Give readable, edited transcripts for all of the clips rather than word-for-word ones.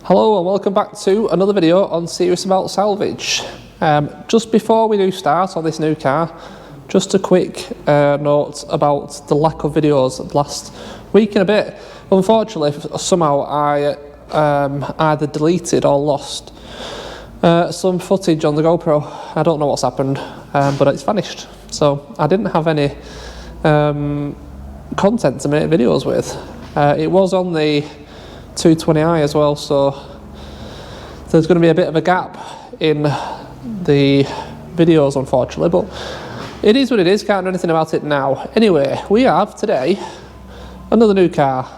Hello and welcome back to another video on Serious About Salvage. Just before we do start on this new car, just a quick note about the lack of videos last week and a bit. Unfortunately, somehow I either deleted or lost some footage on the GoPro. I don't know what's happened, but it's vanished. So I didn't have any content to make videos with. It was on the 220i as well, so there's going to be a bit of a gap in the videos, unfortunately, but it is what it is, can't do anything about it now. Anyway, we have today another new car.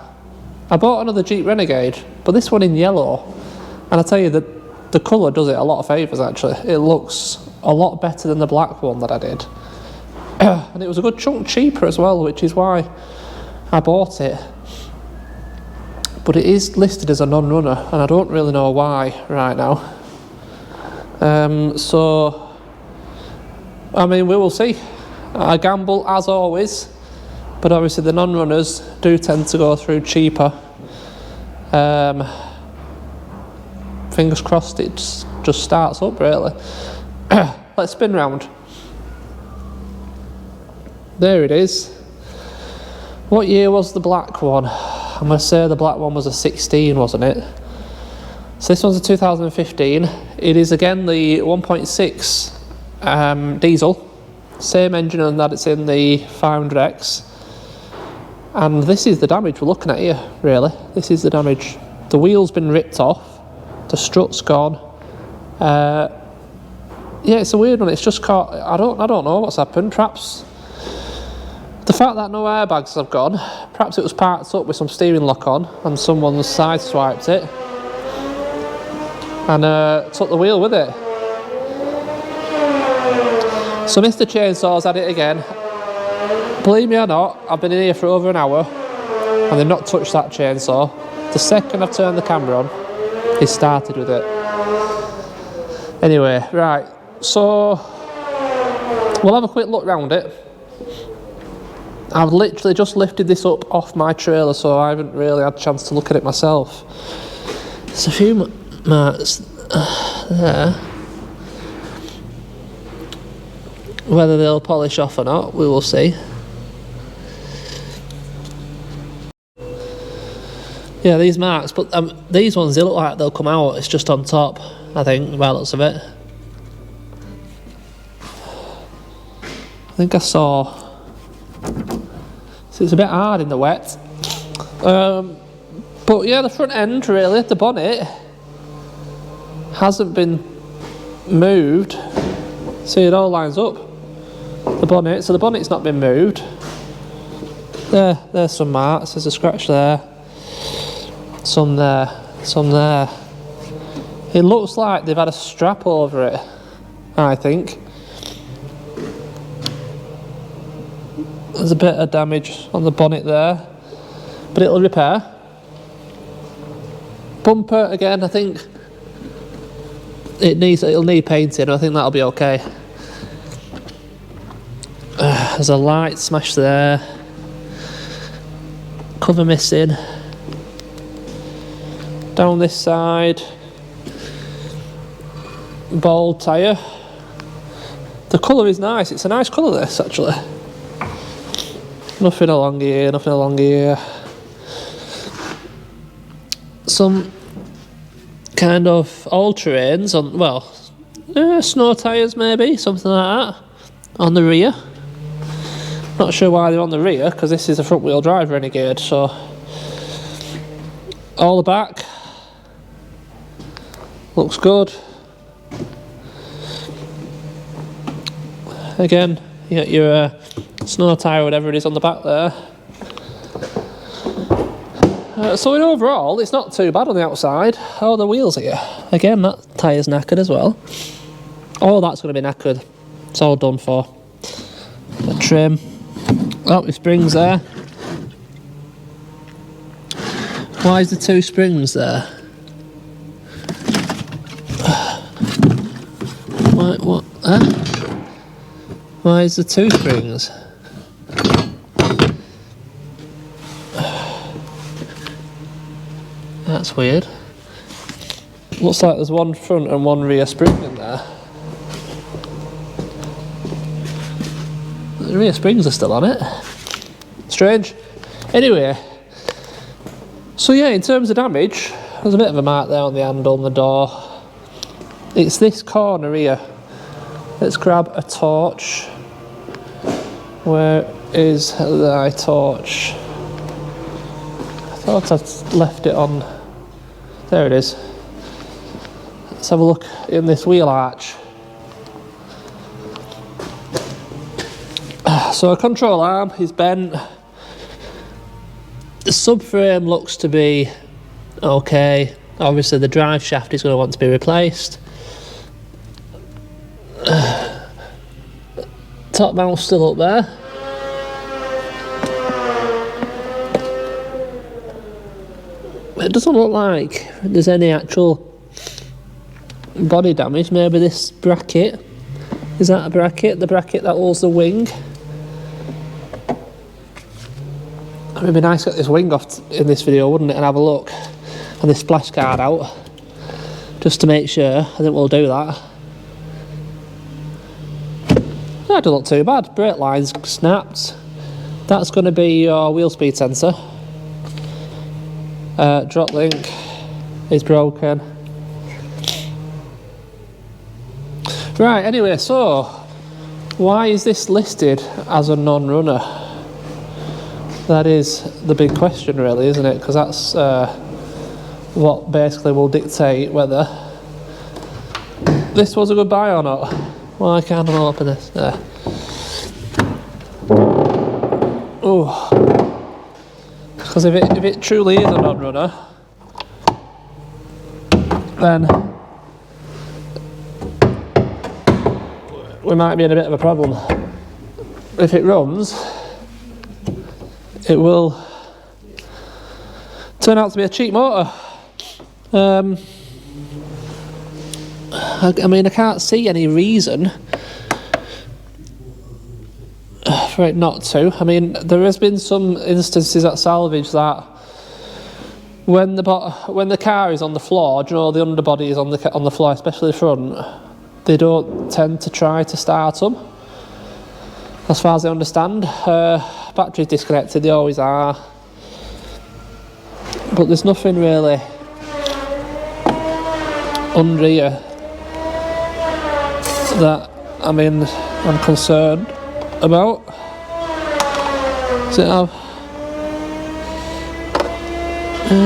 I bought another Jeep Renegade, but this one in yellow, and I tell you that the colour does it a lot of favours actually. It looks a lot better than the black one that I did. And it was a good chunk cheaper as well, which is why I bought it. But it is listed as a non-runner, and I don't really know why right now. So, I mean, we will see. I gamble as always, but obviously the non-runners do tend to go through cheaper. Fingers crossed it just starts up, really. Let's spin round. There it is. What year was the black one? I'm going to say the black one was a 16, wasn't it? So this one's a 2015. It is again the 1.6 diesel. Same engine that it's in the 500X. And this is the damage we're looking at here, really. This is the damage. The wheel's been ripped off. The strut's gone. Yeah, it's a weird one. It's just caught. I don't know what's happened. Perhaps the fact that no airbags have gone, perhaps it was parked up with some steering lock on and someone's sideswiped it and took the wheel with it. So Mr. Chainsaw's had it again. Believe me or not, I've been in here for over an hour and they've not touched that chainsaw. The second I've turned the camera on, he started with it. Anyway, right, so we'll have a quick look round it. I've literally just lifted this up off my trailer, so I haven't really had a chance to look at it myself. There's a few marks there. Whether they'll polish off or not, we will see. Yeah, these marks, but these ones, they look like they'll come out. It's just on top, I think, by the looks of it. I think I saw... So it's a bit hard in the wet. But yeah, the front end, really, the bonnet hasn't been moved. See, it all lines up. The bonnet, so the bonnet's not been moved. There's some marks. There's a scratch there. Some there. Some there. It looks like they've had a strap over it, I think. There's a bit of damage on the bonnet there, but it'll repair. Bumper, again, I think it'll need painting. I think that'll be okay. There's a light smash there. Cover missing. Down this side. Bald tyre. The colour is nice. It's a nice colour, this, actually. Nothing along here, nothing along here. Some kind of all-terrains on, well, snow tyres maybe, something like that, on the rear. Not sure why they're on the rear, because this is a front-wheel drive Renegade, so. All the back. Looks good. Again, you got your snow tyre, whatever it is on the back there. So in overall, it's not too bad on the outside. Oh, the wheels here. Again, that tyre's knackered as well. All that's going to be knackered. It's all done for. The trim. Oh, the springs there. Why is the two springs there? What? Huh? Why is the two springs? That's weird. Looks like there's one front and one rear spring in there. The rear springs are still on it. Strange. Anyway, so yeah, in terms of damage, there's a bit of a mark there on the handle and the door. It's this corner here. Let's grab a torch. Where is thy torch? I thought I'd left it on. There it is. Let's have a look in this wheel arch. So a control arm is bent. The subframe looks to be okay. Obviously the drive shaft is going to want to be replaced. Top mount's still up there. It doesn't look like there's any actual body damage. Maybe this bracket. Is that a bracket? The bracket that holds the wing? It would be nice to get this wing off in this video, wouldn't it? And have a look. And this splash guard out. Just to make sure. I think we'll do that. That doesn't look too bad. Brake lines snapped. That's going to be your wheel speed sensor. Drop link is broken. Right, anyway, so why is this listed as a non-runner? That is the big question really, isn't it? Because that's what basically will dictate whether this was a good buy or not. Why can't I open this? There. Oh. Because if it truly is a non-runner, then we might be in a bit of a problem. If it runs, it will turn out to be a cheap motor. I mean, I can't see any reason for it not to. I mean, there has been some instances at Salvage that when the car is on the floor, do you know, the underbody is on the floor, especially the front, they don't tend to try to start them. As far as I understand, batteries disconnected, they always are. But there's nothing really under here that I'm concerned about. Does it have? I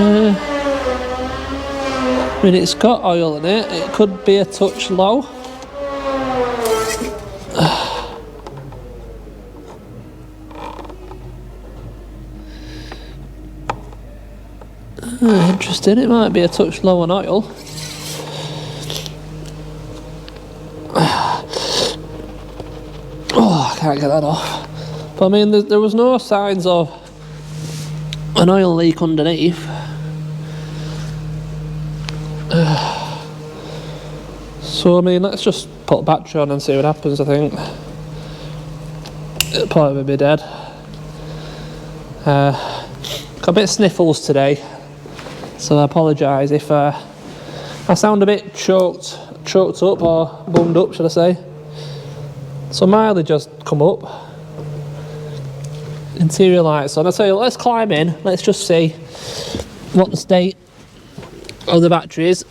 mean, it's got oil in it. It could be a touch low. Interesting, it might be a touch low on oil. Oh, I can't get that off. But I mean, there was no signs of an oil leak underneath. So I mean, let's just put the battery on and see what happens. I think it'll probably be dead. Got a bit of sniffles today, so I apologise if I sound a bit choked up or bummed up, should I say. So mileage has come up. Interior lights on. I tell you, let's climb in. Let's just see what the state of the battery is.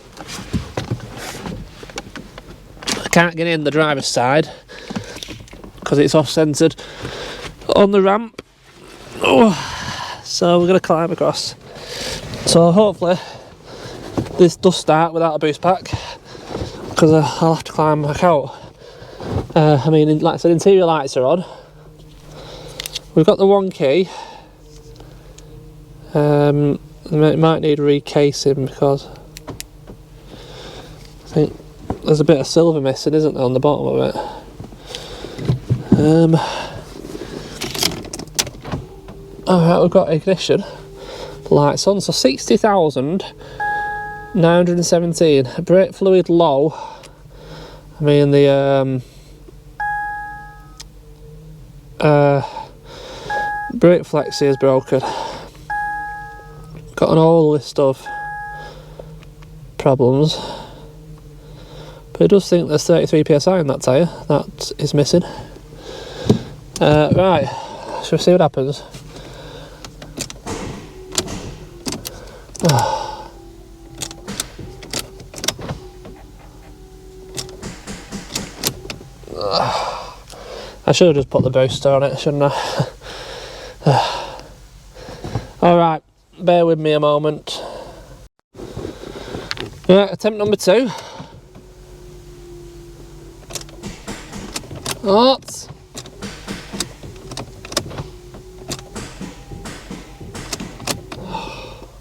I can't get in the driver's side because it's off-centred on the ramp. Oh, so we're going to climb across. So hopefully this does start without a boost pack, because I'll have to climb back out. I mean, like I said, interior lights are on. We've got the one key. It might need recasing because I think there's a bit of silver missing, isn't there, on the bottom of it. Alright, we've got ignition lights on, so 60,917. Brake fluid low. I mean, the brake flexi is broken. Got an whole list of problems. But it does think there's 33 psi in that tyre. That is missing. Right, shall we see what happens? I should have just put the booster on it, shouldn't I? Alright, bear with me a moment. Right, attempt number 2. What?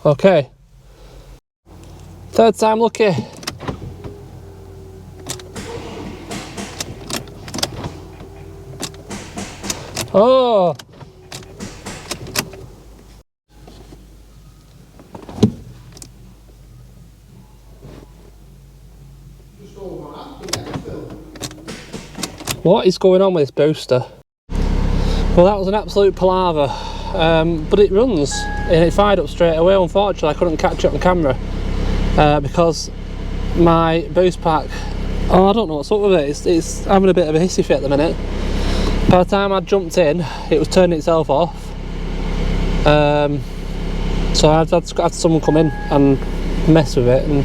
Okay. 3rd time lucky. Oh! What is going on with this booster? Well, that was an absolute palaver, but it runs and it fired up straight away. Unfortunately, I couldn't catch it on camera because my boost pack, I don't know what's up with it. It's having a bit of a hissy fit at the minute. By the time I jumped in, it was turning itself off. So I had someone come in and mess with it, and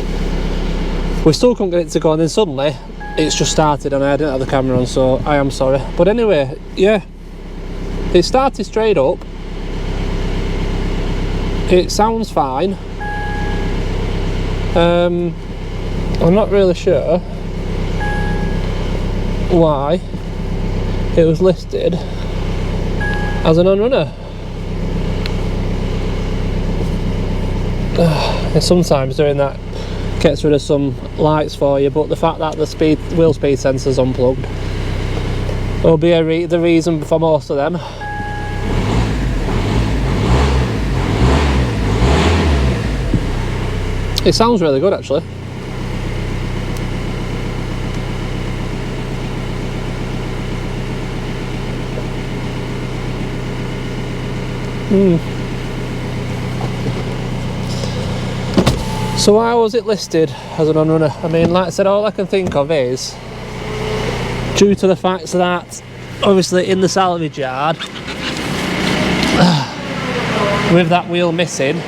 we still couldn't get it to go, and then suddenly it's just started and I didn't have the camera on, so I am sorry. But anyway, yeah, it started straight up. It sounds fine. I'm not really sure why it was listed as an on-runner. And sometimes doing that gets rid of some lights for you, but the fact that the wheel speed sensor's unplugged will be the reason for most of them. It sounds really good actually. So why was it listed as an on-runner? I mean, like I said, all I can think of is due to the fact that obviously in the salvage yard with that wheel missing,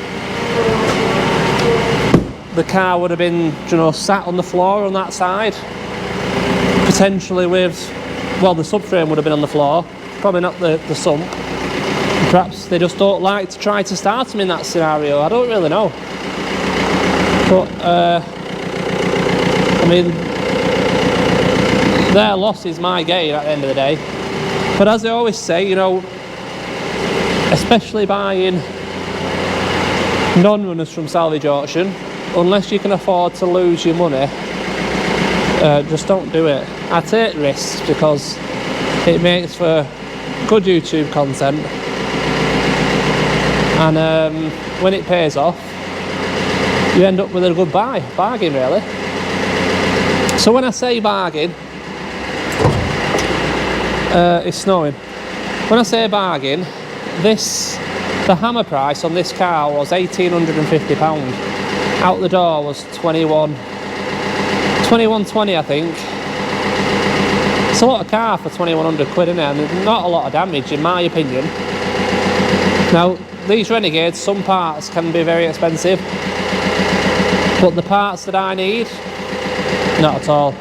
the car would have been, you know, sat on the floor on that side, potentially with, well, the subframe would have been on the floor, probably not the sump. Perhaps they just don't like to try to start them in that scenario. I don't really know. But, I mean, their loss is my gain at the end of the day. But as they always say, you know, especially buying non-runners from salvage auction, unless you can afford to lose your money, just don't do it. I take risks because it makes for good YouTube content, and when it pays off, you end up with a good bargain really. So when I say bargain, it's snowing. When I say bargain, the hammer price on this car was £1,850. Out the door was 21.20 I think. It's a lot of car for 2,100 quid, isn't it? And not a lot of damage in my opinion. Now these Renegades, some parts can be very expensive, but the parts that I need, not at all.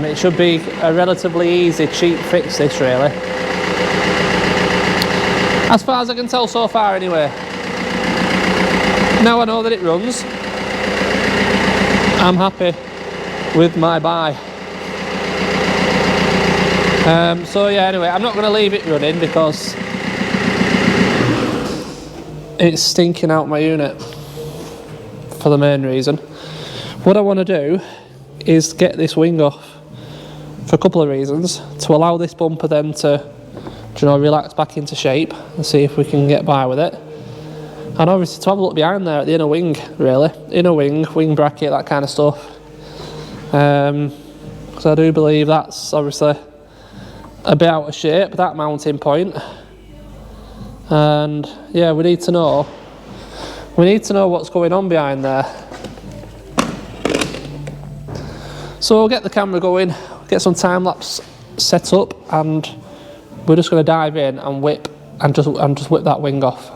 It should be a relatively easy, cheap fix this really. As far as I can tell so far anyway. Now I know that it runs, I'm happy with my buy. So yeah, anyway, I'm not going to leave it running because it's stinking out my unit for the main reason. What I want to do is get this wing off for a couple of reasons. To allow this bumper then to, you know, relax back into shape and see if we can get by with it. And obviously to have a look behind there at the inner wing, really. Inner wing, wing bracket, that kind of stuff. Because I do believe that's obviously a bit out of shape, that mounting point. And yeah, we need to know what's going on behind there. So we'll get the camera going, get some time lapse set up, and we're just going to dive in and whip and just whip that wing off.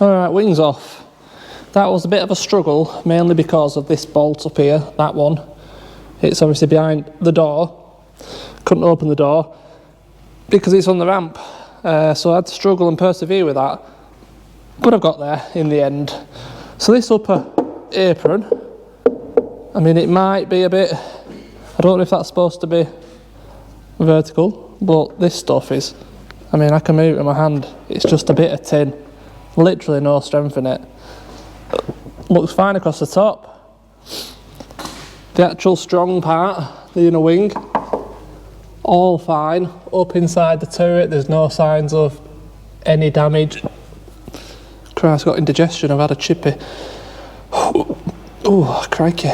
Alright, wings off. That was a bit of a struggle, mainly because of this bolt up here, that one. It's obviously behind the door. Couldn't open the door because it's on the ramp. So I had to struggle and persevere with that. But I've got there in the end. So this upper apron, I mean, it might be a bit, I don't know if that's supposed to be vertical, but this stuff is, I mean, I can move it with my hand. It's just a bit of tin. Literally no strength in it. Looks fine across the top. The actual strong part, the inner wing, all fine. Up inside the turret, there's no signs of any damage. Christ, I've got indigestion, I've had a chippy. Oh, crikey.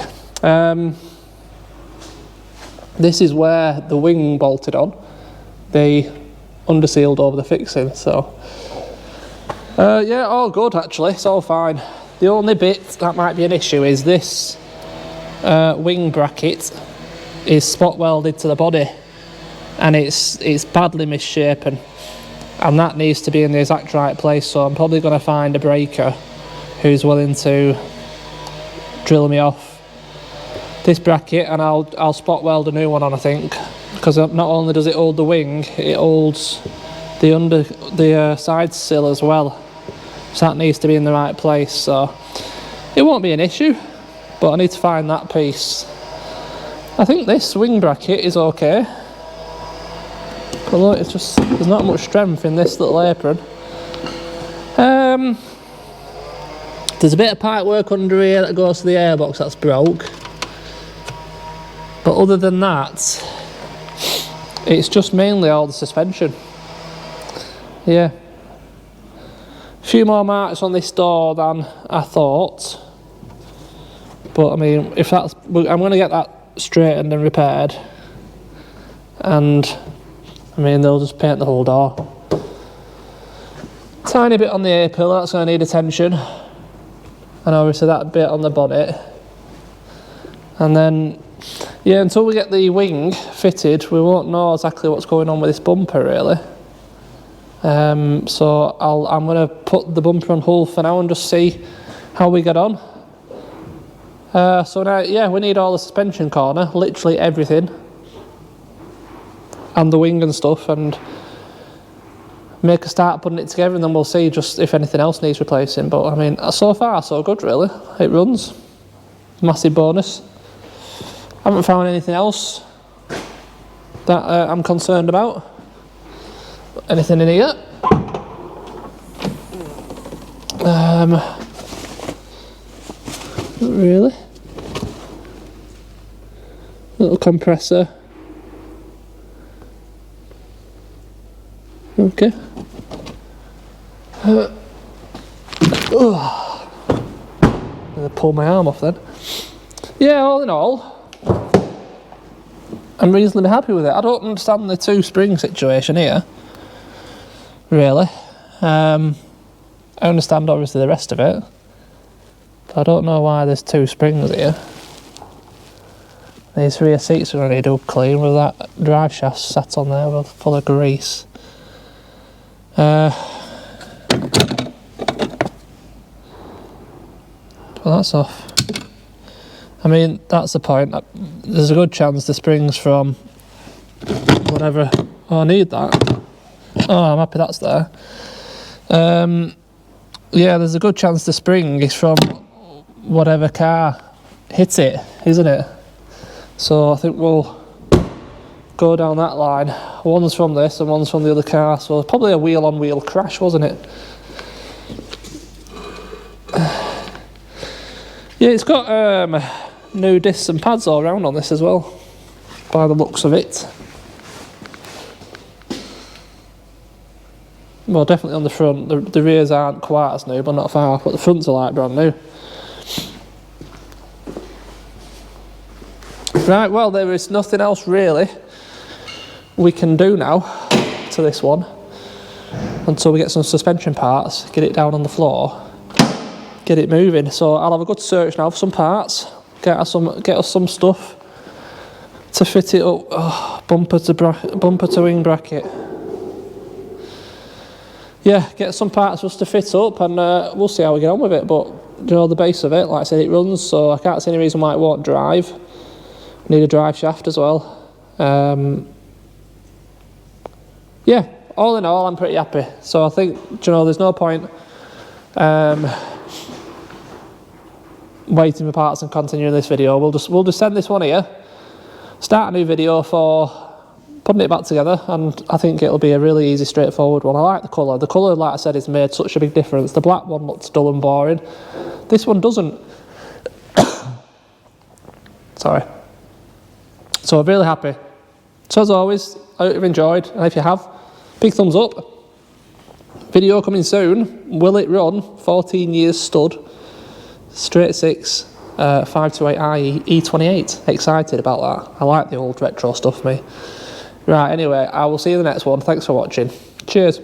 This is where the wing bolted on. They undersealed over the fixing, so yeah, all good actually, it's all fine. The only bit that might be an issue is this wing bracket is spot welded to the body, and it's badly misshapen, and that needs to be in the exact right place. So I'm probably going to find a breaker who's willing to drill me off this bracket, and I'll spot weld a new one on, I think, because not only does it hold the wing, it holds the side sill as well, so that needs to be in the right place. So it won't be an issue, but I need to find that piece. I think this wing bracket is okay, although it's just, there's not much strength in this little apron. There's a bit of pipe work under here that goes to the airbox that's broke, but other than that, it's just mainly all the suspension. Yeah, a few more marks on this door than I thought, but I mean, if that's, I'm going to get that straightened and repaired, and I mean, they'll just paint the whole door. Tiny bit on the A-pillar, that's going to need attention, and obviously that bit on the bonnet, and then yeah, until we get the wing fitted, we won't know exactly what's going on with this bumper really. So I'm going to put the bumper on hold for now and just see how we get on. So now, yeah, we need all the suspension corner, literally everything, and the wing and stuff, and make a start putting it together, and then we'll see just if anything else needs replacing. But I mean, so far so good really. It runs, massive bonus. Haven't found anything else that I'm concerned about. Anything in here? Not really. Little compressor. Okay. I'm gonna pull my arm off then. Yeah, all in all, I'm reasonably happy with it. I don't understand the two spring situation here, really. I understand obviously the rest of it, but I don't know why there's two springs here. These rear seats are going to need up clean with that drive shaft sat on there full of grease. Well, that's off. I mean, that's the point. There's a good chance the spring's from whatever. Oh, I need that. Oh, I'm happy that's there. Yeah, there's a good chance the spring is from whatever car hit it, isn't it? So I think we'll go down that line. One's from this and one's from the other car, so probably a wheel-on-wheel crash, wasn't it? Yeah, it's got new discs and pads all around on this as well, by the looks of it. Well, definitely on the front. The rears aren't quite as new, but not far off, but the fronts are like brand new. Right, well, there is nothing else really we can do now to this one until we get some suspension parts, get it down on the floor, get it moving. So I'll have a good search now for some parts, get us some stuff to fit it up. Oh, bumper to wing bracket. Yeah, get some parts for us to fit up, and we'll see how we get on with it. But you know, the base of it, like I said, it runs, so I can't see any reason why it won't drive. Need a drive shaft as well. Yeah, all in all, I'm pretty happy. So I think, you know, there's no point waiting for parts and continuing this video. We'll just send this one here, start a new video for putting it back together, and I think it'll be a really easy, straightforward one. I like the colour. The colour, like I said, has made such a big difference. The black one looks dull and boring. This one doesn't. Sorry. So I'm really happy. So as always, I hope you've enjoyed, and if you have, big thumbs up. Video coming soon. Will it run 14 years stud, straight 6, 528i E28. Excited about that. I like the old retro stuff, me. Right, anyway, I will see you in the next one. Thanks for watching. Cheers.